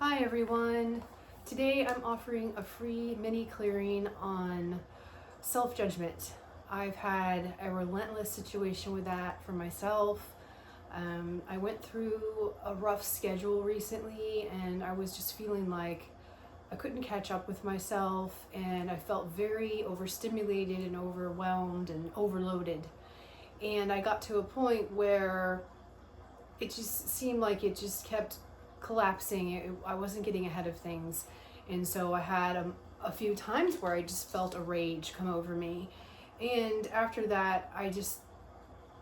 Hi everyone. Today I'm offering a free mini clearing on self-judgment. I've had a relentless situation with that for myself. I went through a rough schedule recently and I was just feeling like I couldn't catch up with myself, and I felt very overstimulated and overwhelmed and overloaded. And I got to a point where it just seemed like it just kept collapsing. I wasn't getting ahead of things. And so I had a few times where I just felt a rage come over me. And after that, I just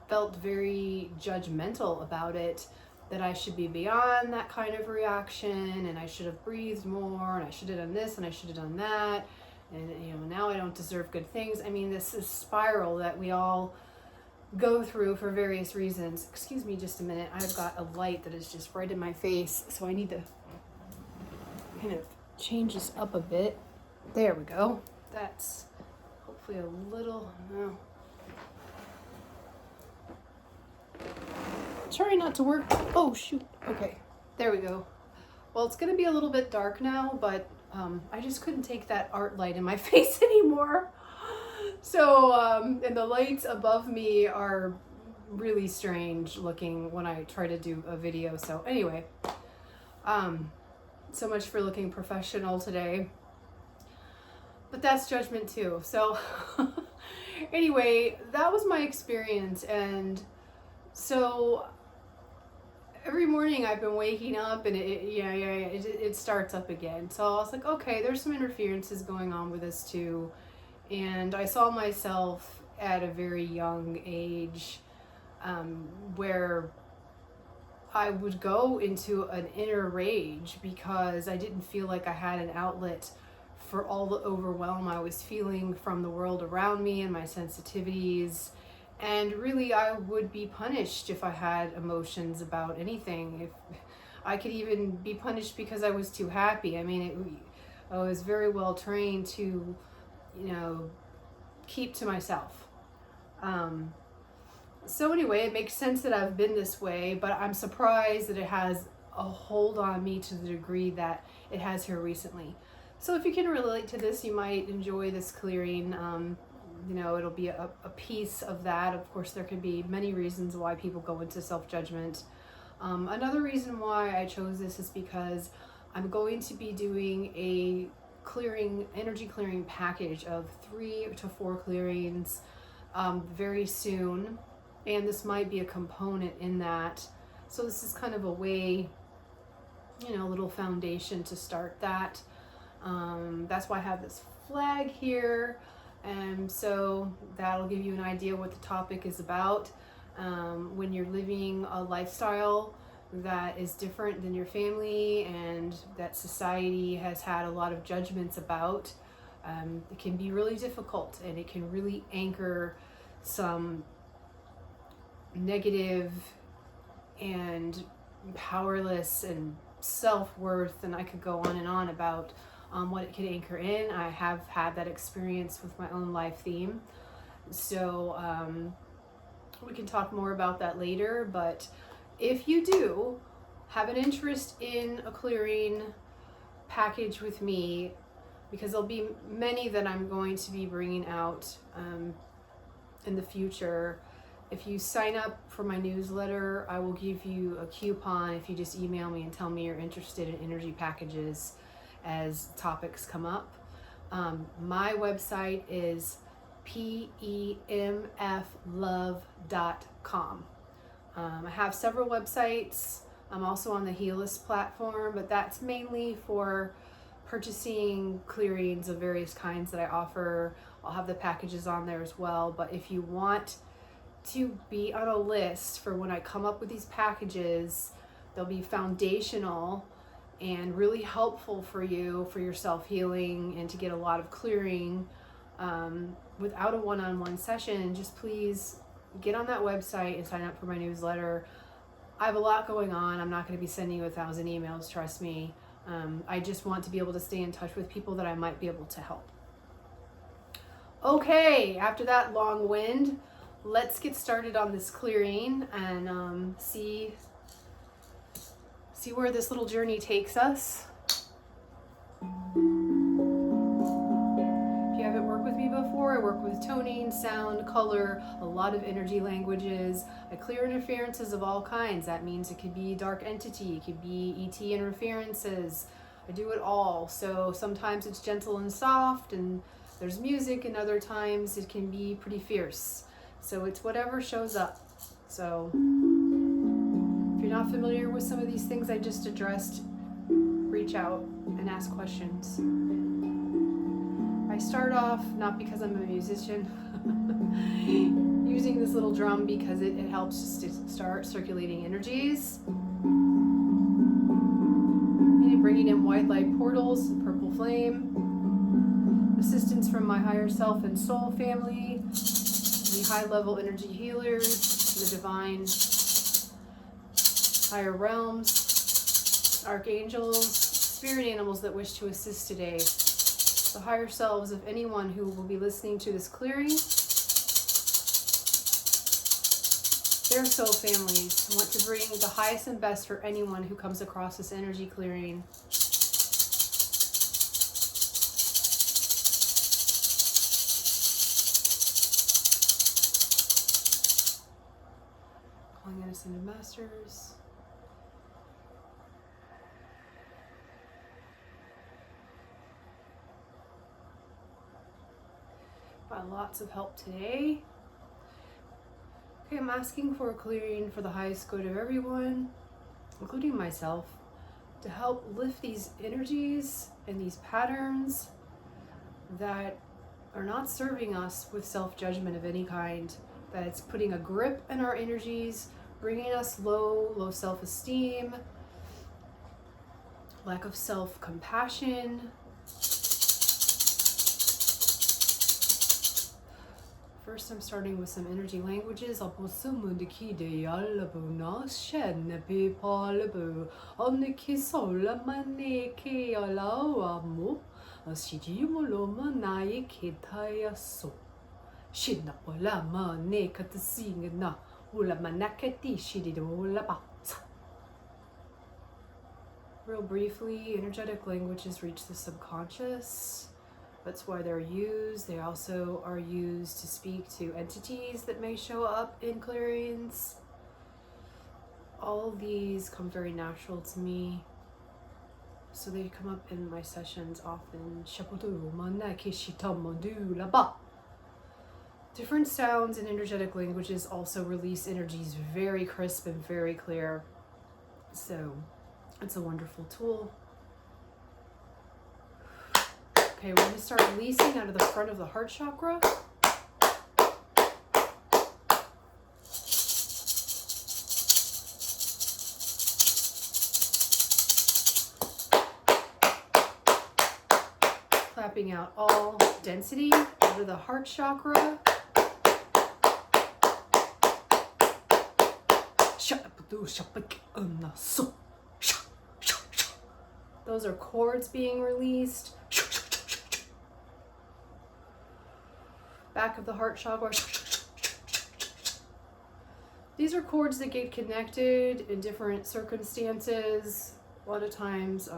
felt very judgmental about it, that I should be beyond that kind of reaction, and I should have breathed more, and I should have done this, and I should have done that. And now I don't deserve good things. I mean, this is spiral that we all go through for various reasons. Excuse me just a minute. I've got a light that is just right in my face, so I need to kind of change this up a bit. There we go. That's hopefully a little, no. Try not to work. Oh shoot. Okay, there we go. Well, it's gonna be a little bit dark now, but I just couldn't take that art light in my face anymore. So, and the lights above me are really strange looking when I try to do a video. So anyway, so much for looking professional today. But that's judgment too. So anyway, that was my experience. And so every morning I've been waking up and it starts up again. So I was like, okay, there's some interferences going on with this too. And I saw myself at a very young age where I would go into an inner rage because I didn't feel like I had an outlet for all the overwhelm I was feeling from the world around me and my sensitivities. And really, I would be punished if I had emotions about anything. If I could even be punished because I was too happy. I mean, I was very well trained to keep to myself. So anyway, it makes sense that I've been this way, but I'm surprised that it has a hold on me to the degree that it has here recently. So if you can relate to this, you might enjoy this clearing. It'll be a piece of that. Of course, there could be many reasons why people go into self-judgment. Another reason why I chose this is because I'm going to be doing a energy clearing package of 3 to 4 clearings very soon, and this might be a component in that. So this is kind of a way, little foundation to start that. That's why I have this flag here, and so that'll give you an idea what the topic is about. When you're living a lifestyle that is different than your family and that society has had a lot of judgments about, it can be really difficult, and it can really anchor some negative and powerless and self-worth, and I could go on and on about what it could anchor in. I have had that experience with my own life theme, so we can talk more about that later. But if you do have an interest in a clearing package with me, because there'll be many that I'm going to be bringing out in the future, if you sign up for my newsletter, I will give you a coupon if you just email me and tell me you're interested in energy packages as topics come up. My website is pemflove.com. I have several websites. I'm also on the Healist platform, but that's mainly for purchasing clearings of various kinds that I offer. I'll have the packages on there as well. But if you want to be on a list for when I come up with these packages, they'll be foundational and really helpful for you for your self-healing and to get a lot of clearing without a one-on-one session. Just please get on that website and sign up for my newsletter. I have a lot going on. I'm not going to be sending you 1,000 emails, trust me. I just want to be able to stay in touch with people that I might be able to help. Okay, after that long wind, let's get started on this clearing and see see where this little journey takes us. If you haven't worked with me before, I work with toning, sound, color, a lot of energy languages. I clear interferences of all kinds. That means it could be dark entity, it could be ET interferences. I do it all. So sometimes it's gentle and soft and there's music, and other times it can be pretty fierce. So it's whatever shows up. So if you're not familiar with some of these things I just addressed, reach out and ask questions. I start off, not because I'm a musician, using this little drum because it helps just to start circulating energies. And bringing in white light portals and purple flame. Assistance from my higher self and soul family, the high level energy healers, the divine higher realms, archangels, spirit animals that wish to assist today, the higher selves of anyone who will be listening to this clearing, their soul families want to bring the highest and best for anyone who comes across this energy clearing. Calling in ascended masters. Got lots of help today. Okay, I'm asking for a clearing for the highest good of everyone, including myself, to help lift these energies and these patterns that are not serving us with self-judgment of any kind, that it's putting a grip in our energies, bringing us low self-esteem, lack of self-compassion. First, I'm starting with some energy languages. I'll put some on the key de yalabu na shen pe palabu on the kisola maneke alawamu asijimoloma nae ketaya so shina pola mane katsing na ula manakati shididola ba. Real briefly, energetic languages reach the subconscious. That's why they're used. They also are used to speak to entities that may show up in clearings. All of these come very natural to me. So they come up in my sessions often. Different sounds in energetic languages also release energies very crisp and very clear. So it's a wonderful tool. Okay, we're going to start releasing out of the front of the heart chakra. Clapping out all density out of the heart chakra. Those are chords being released. Back of the heart chakra. These are chords that get connected in different circumstances. A lot of times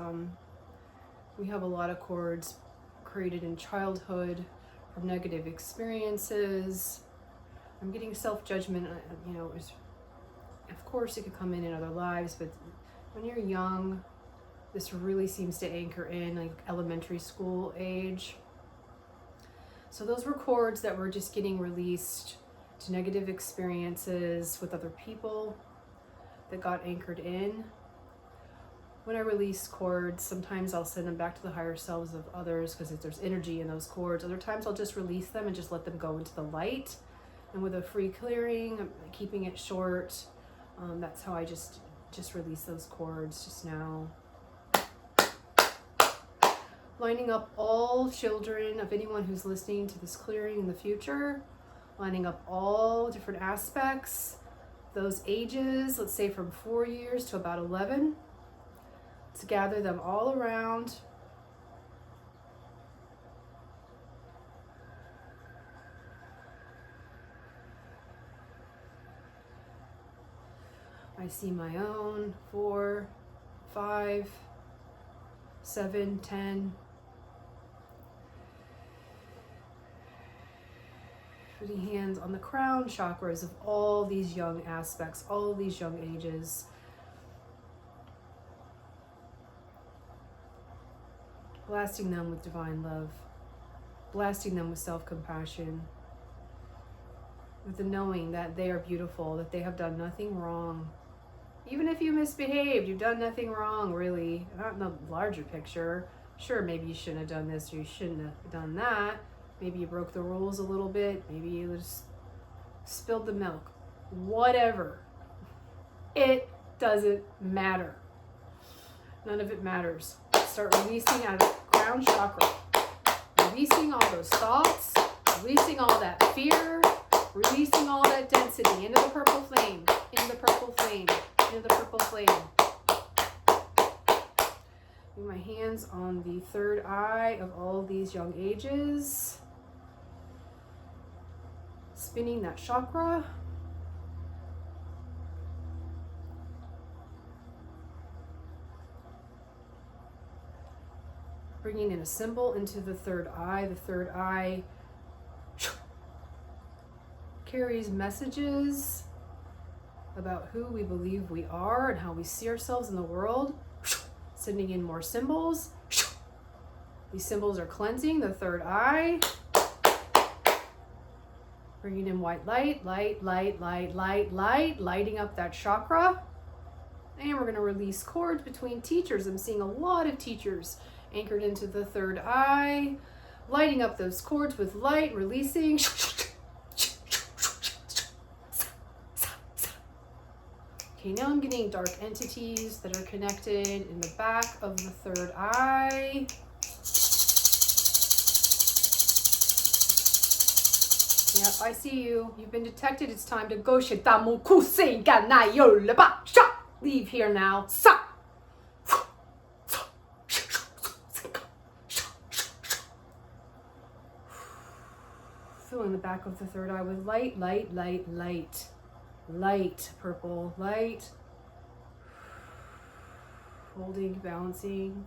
we have a lot of chords created in childhood from negative experiences. I'm getting self-judgment, of course it could come in other lives, but when you're young, this really seems to anchor in like elementary school age. So those were chords that were just getting released to negative experiences with other people that got anchored in. When I release chords, sometimes I'll send them back to the higher selves of others because there's energy in those chords. Other times I'll just release them and just let them go into the light. And with a free clearing, I'm keeping it short. That's how I just release those chords just now. Lining up all children of anyone who's listening to this clearing in the future, lining up all different aspects, those ages, let's say from 4 years to about 11, to gather them all around. I see my own 4, 5, 7, 10. Putting hands on the crown chakras of all these young aspects, all of these young ages. Blasting them with divine love. Blasting them with self-compassion. With the knowing that they are beautiful, that they have done nothing wrong. Even if you misbehaved, you've done nothing wrong, really. Not in the larger picture. Sure, maybe you shouldn't have done this or you shouldn't have done that. Maybe you broke the rules a little bit. Maybe you just spilled the milk. Whatever. It doesn't matter. None of it matters. Start releasing out of the crown chakra. Releasing all those thoughts. Releasing all that fear. Releasing all that density into the purple flame. Into the purple flame. Into the purple flame. Put my hands on the third eye of all these young ages. Spinning that chakra. Bringing in a symbol into the third eye. The third eye carries messages about who we believe we are and how we see ourselves in the world. Sending in more symbols. These symbols are cleansing the third eye. Bringing in white light, lighting up that chakra. And we're going to release cords between teachers. I'm seeing a lot of teachers anchored into the third eye, lighting up those cords with light, releasing. Okay, now I'm getting dark entities that are connected in the back of the third eye. Yep, I see you. You've been detected. It's time to go. Leave here now. Filling the back of the third eye with light. Light, purple, light. Holding, balancing.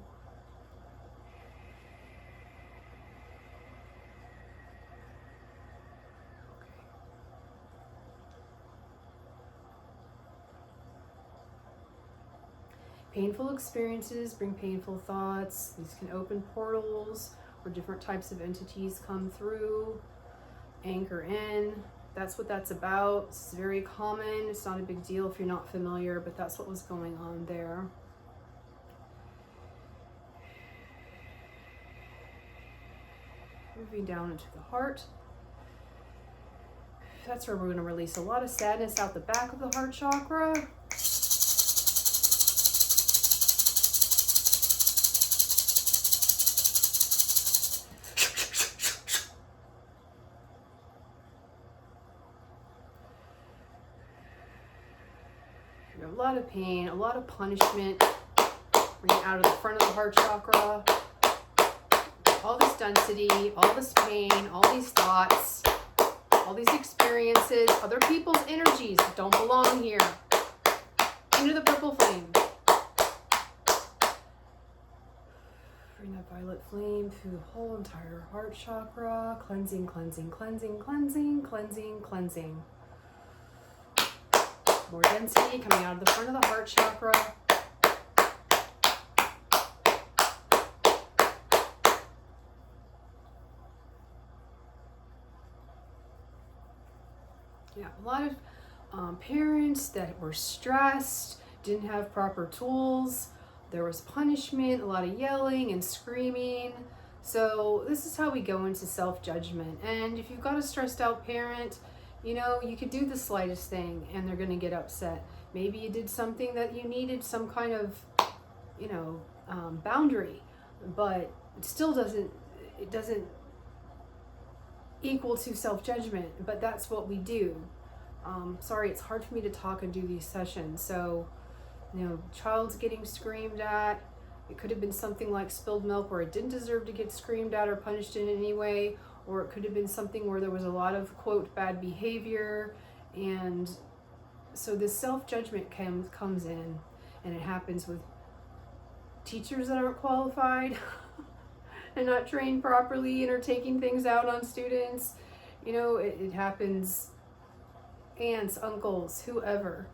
Painful experiences bring painful thoughts. These can open portals where different types of entities come through. Anchor in. That's what that's about. It's very common. It's not a big deal if you're not familiar, but that's what was going on there. Moving down into the heart. That's where we're going to release a lot of sadness out the back of the heart chakra. A lot of pain, a lot of punishment. Bring it out of the front of the heart chakra. All this density, all this pain, all these thoughts, all these experiences, other people's energies that don't belong here. Into the purple flame. Bring that violet flame through the whole entire heart chakra. Cleansing, cleansing, cleansing, cleansing, cleansing, cleansing. More density coming out of the front of the heart chakra. Yeah, a lot of parents that were stressed, didn't have proper tools. There was punishment, a lot of yelling and screaming. So this is how we go into self-judgment. And if you've got a stressed out parent, you know, you could do the slightest thing and they're going to get upset. Maybe you did something that you needed some kind of, you know, boundary, but it still doesn't equal to self-judgment, but that's what we do. Sorry, it's hard for me to talk and do these sessions. So, you know, child's getting screamed at. It could have been something like spilled milk where it didn't deserve to get screamed at or punished in any way. Or it could have been something where there was a lot of, quote, bad behavior. And so this self-judgment comes in, and it happens with teachers that aren't qualified and not trained properly and are taking things out on students. You know, it happens. Aunts, uncles, whoever.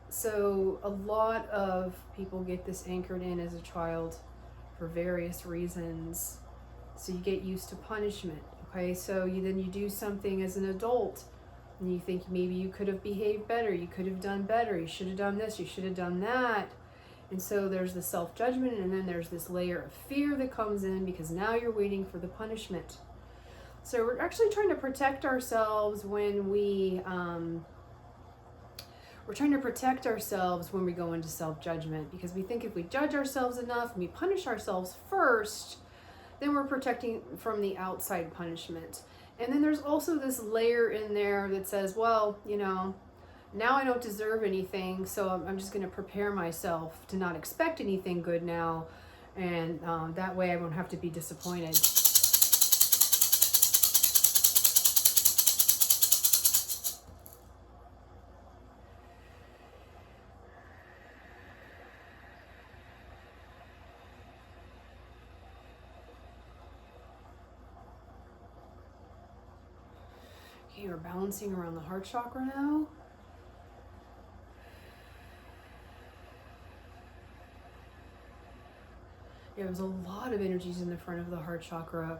So a lot of people get this anchored in as a child for various reasons. So you get used to punishment. Okay, so then you do something as an adult and you think maybe you could have behaved better, you could have done better, you should have done this, you should have done that. And so there's the self-judgment, and then there's this layer of fear that comes in because now you're waiting for the punishment. So we're actually trying to protect ourselves when we go into self-judgment, because we think if we judge ourselves enough and we punish ourselves first, then we're protecting from the outside punishment. And then there's also this layer in there that says, well, you know, now I don't deserve anything, so I'm just going to prepare myself to not expect anything good now, and that way I won't have to be disappointed. Okay, we're balancing around the heart chakra now. Yeah, there's a lot of energies in the front of the heart chakra,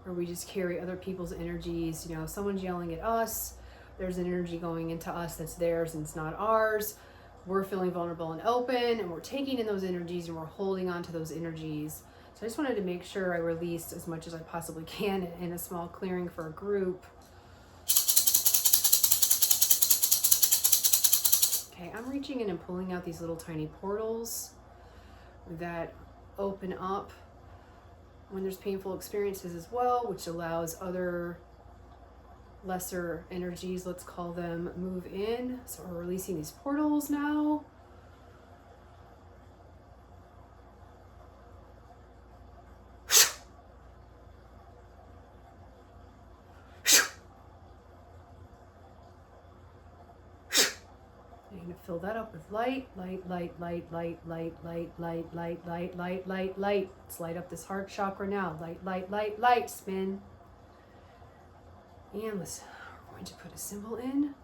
where we just carry other people's energies. You know, if someone's yelling at us, there's an energy going into us that's theirs and it's not ours. We're feeling vulnerable and open, and we're taking in those energies and we're holding on to those energies. So I just wanted to make sure I released as much as I possibly can in a small clearing for a group. Okay, I'm reaching in and pulling out these little tiny portals that open up when there's painful experiences as well, which allows other lesser energies, let's call them, move in. So we're releasing these portals now. Fill that up with light, light, light, light, light, light, light, light, light, light, light, light, light. Let's light up this heart chakra now. Light, light, light, light. Spin. And we're going to put a symbol in.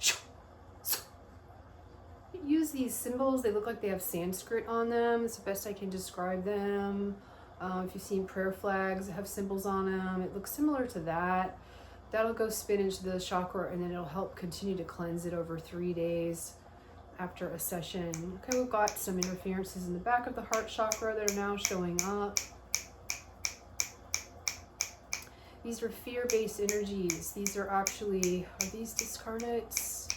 Use these symbols. They look like they have Sanskrit on them. It's the best I can describe them. If you've seen prayer flags that have symbols on them, it looks similar to that. That'll go spin into the chakra, and then it'll help continue to cleanse it over 3 days. After a session. Okay, we've got some interferences in the back of the heart chakra that are now showing up. These are fear-based energies. These are actually, are these discarnates?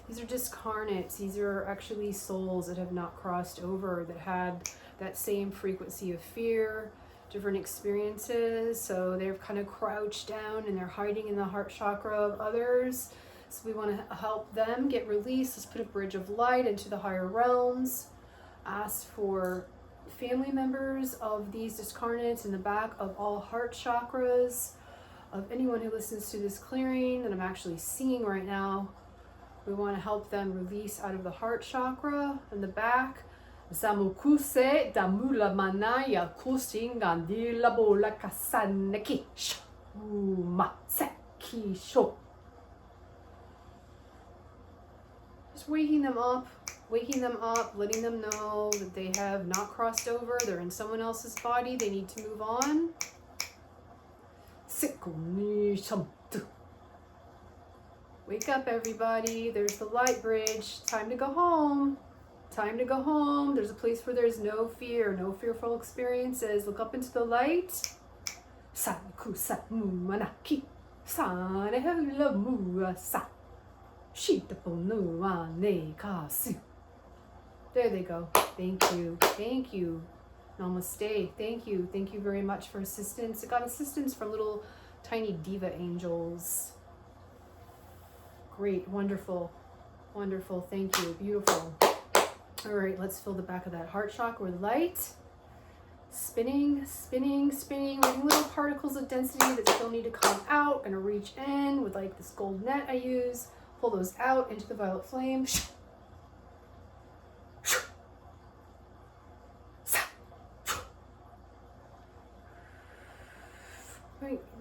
These are discarnates. These are actually souls that have not crossed over, that had that same frequency of fear, different experiences. So they're kind of crouched down and they're hiding in the heart chakra of others. So we want to help them get released. Let's put a bridge of light into the higher realms. Ask for family members of these discarnates in the back of all heart chakras, of anyone who listens to this clearing that I'm actually seeing right now. We want to help them release out of the heart chakra in the back. Zamukuse damula manaya kusingandila bola kasaneki shuma seki sho. Just waking them up, letting them know that they have not crossed over. They're in someone else's body. They need to move on. Wake up, everybody. There's the light bridge. Time to go home. Time to go home. There's a place where there's no fear, no fearful experiences. Look up into the light. There they go. Thank you. Thank you. Namaste. Thank you. Thank you very much for assistance. I got assistance from little tiny diva angels. Great. Wonderful. Wonderful. Thank you. Beautiful. All right. Let's fill the back of that heart chakra with light. Spinning, spinning, spinning. We're little particles of density that still need to come out. Gonna reach in with like this gold net I use. Pull those out into the violet flame.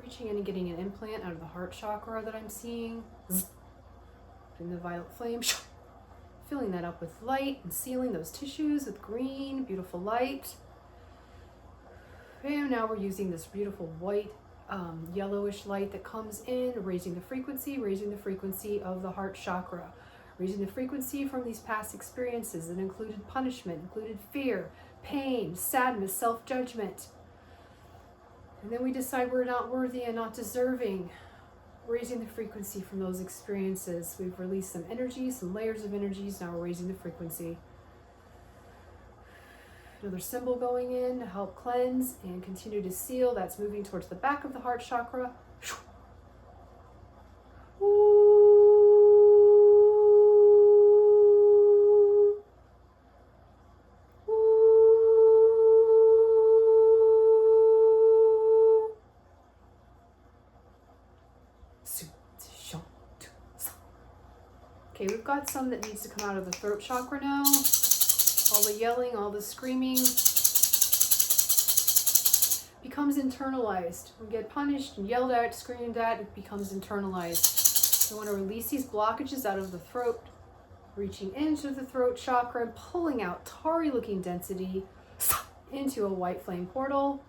reaching in and getting an implant out of the heart chakra that I'm seeing. In the violet flame, filling that up with light and sealing those tissues with green, beautiful light. And now we're using this beautiful white, yellowish light that comes in, raising the frequency of the heart chakra, raising the frequency from these past experiences that included punishment, included fear, pain, sadness, self-judgment. And then we decide we're not worthy and not deserving, raising the frequency from those experiences. We've released some energies, some layers of energies. Now we're raising the frequency. Another symbol going in to help cleanse and continue to seal. That's moving towards the back of the heart chakra. Okay, we've got some that needs to come out of the throat chakra now. All the yelling, all the screaming becomes internalized. We get punished and yelled at, screamed at, it becomes internalized. We want to release these blockages out of the throat, reaching into the throat chakra and pulling out tarry looking density into a white flame portal,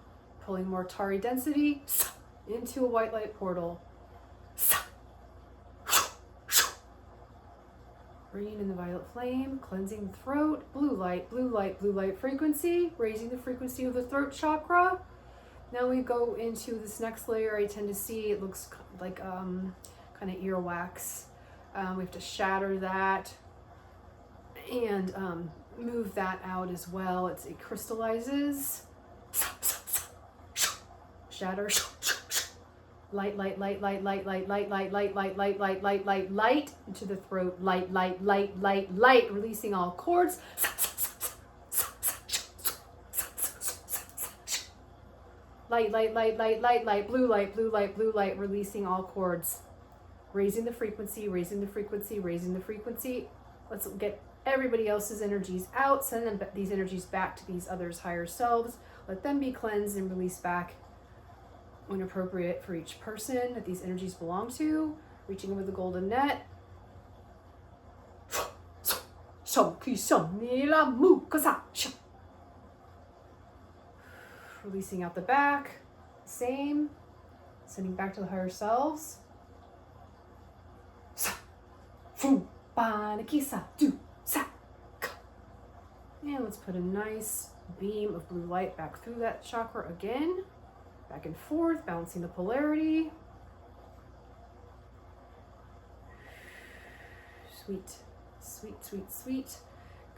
pulling more tarry density into a white light portal. Bringing in the violet flame, cleansing the throat, blue light, blue light, blue light frequency, raising the frequency of the throat chakra. Now we go into this next layer. I tend to see it looks like kind of earwax. We have to shatter that and move that out as well. It crystallizes. Shatter. Light, light, light, light, light, light, light, light, light, light, light, light, light, light, light into the throat. Light, light, light, light, light, releasing all cords. Light, light, light, light, light, light, blue light, blue light, blue light, releasing all cords. Raising the frequency, raising the frequency, raising the frequency. Let's get everybody else's energies out. Send them these energies back to these others' higher selves. Let them be cleansed and released back when appropriate for each person that these energies belong to, reaching with the golden net. Releasing out the back, same, sending back to the higher selves. And let's put a nice beam of blue light back through that chakra again. Back and forth, balancing the polarity. Sweet, sweet, sweet, sweet.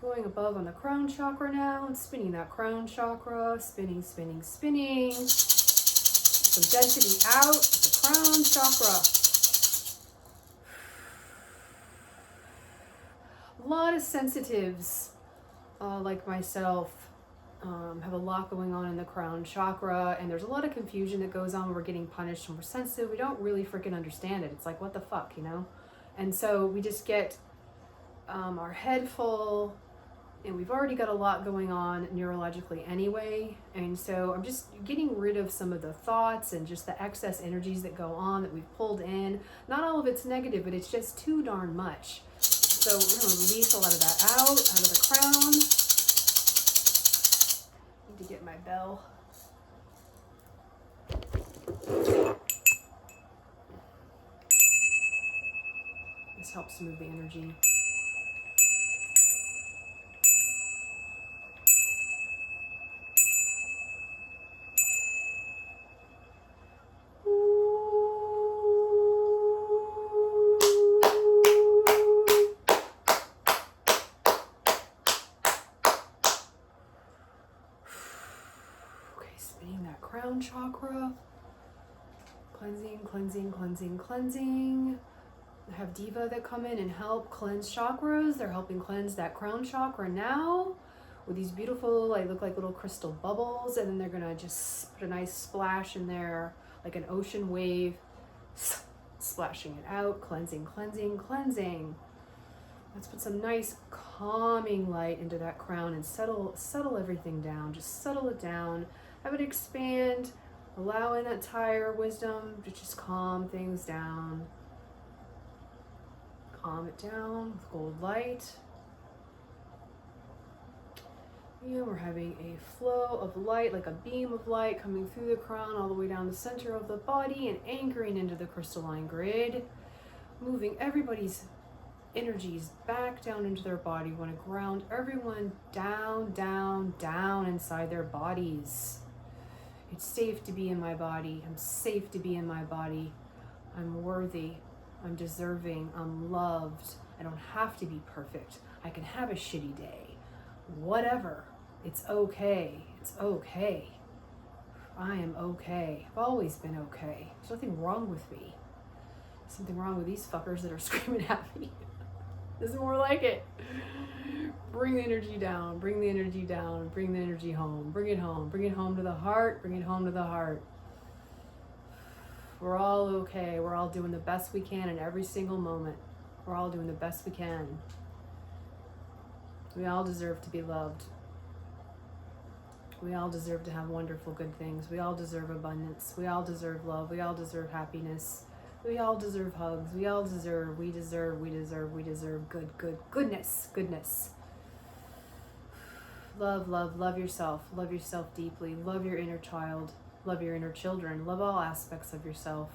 Going above on the crown chakra now and spinning that crown chakra. Spinning, spinning, spinning. Some density out of the crown chakra. A lot of sensitives, like myself, have a lot going on in the crown chakra, and there's a lot of confusion that goes on when we're getting punished and we're sensitive. We don't really freaking understand it. It's like, what the fuck, you know? And so we just get our head full, and we've already got a lot going on neurologically anyway. And so I'm just getting rid of some of the thoughts and just the excess energies that go on that we've pulled in. Not all of it's negative, but it's just too darn much. So we're going to release a lot of that out of the crown. To get my bell. This helps move the energy. Crown chakra, cleansing, cleansing, cleansing, cleansing. I have Diva that come in and help cleanse chakras. They're helping cleanse that crown chakra now with these beautiful, they look like little crystal bubbles, and then they're gonna just put a nice splash in there, like an ocean wave, splashing it out, cleansing, cleansing, cleansing. Let's put some nice calming light into that crown and settle everything down. Just settle it down. Have it expand allowing that higher wisdom to just calm things down. Calm it down with gold light. And we're having a flow of light, like a beam of light coming through the crown all the way down the center of the body and anchoring into the crystalline grid, moving everybody's energies back down into their body. We want to ground everyone down, down, down inside their bodies. It's safe to be in my body. I'm safe to be in my body. I'm worthy. I'm deserving. I'm loved. I don't have to be perfect. I can have a shitty day. Whatever. It's okay. It's okay. I am okay. I've always been okay. There's nothing wrong with me. There's something wrong with these fuckers that are screaming at me. This is more like it. Bring the energy down. Bring the energy down. Bring the energy home. Bring it home. Bring it home to the heart. Bring it home to the heart. We're all okay. We're all doing the best we can in every single moment. We're all doing the best we can. We all deserve to be loved. We all deserve to have wonderful, good things. We all deserve abundance. We all deserve love. We all deserve happiness. We all deserve hugs. We deserve goodness. Love yourself. Love yourself deeply. Love your inner child. Love your inner children. Love all aspects of yourself.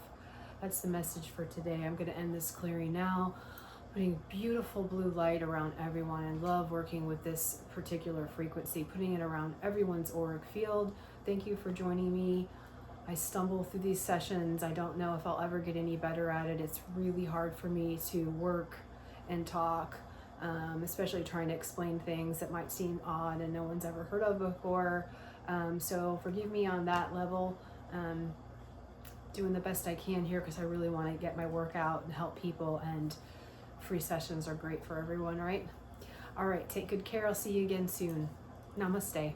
That's the message for today. I'm going to end this clearing now, putting beautiful blue light around everyone. I love working with this particular frequency, putting it around everyone's auric field. Thank you for joining me. I stumble through these sessions. I don't know if I'll ever get any better at it. It's really hard for me to work and talk, especially trying to explain things that might seem odd and no one's ever heard of before. So forgive me on that level. Doing the best I can here because I really want to get my work out and help people, and free sessions are great for everyone, right? All right, take good care. I'll see you again soon. Namaste.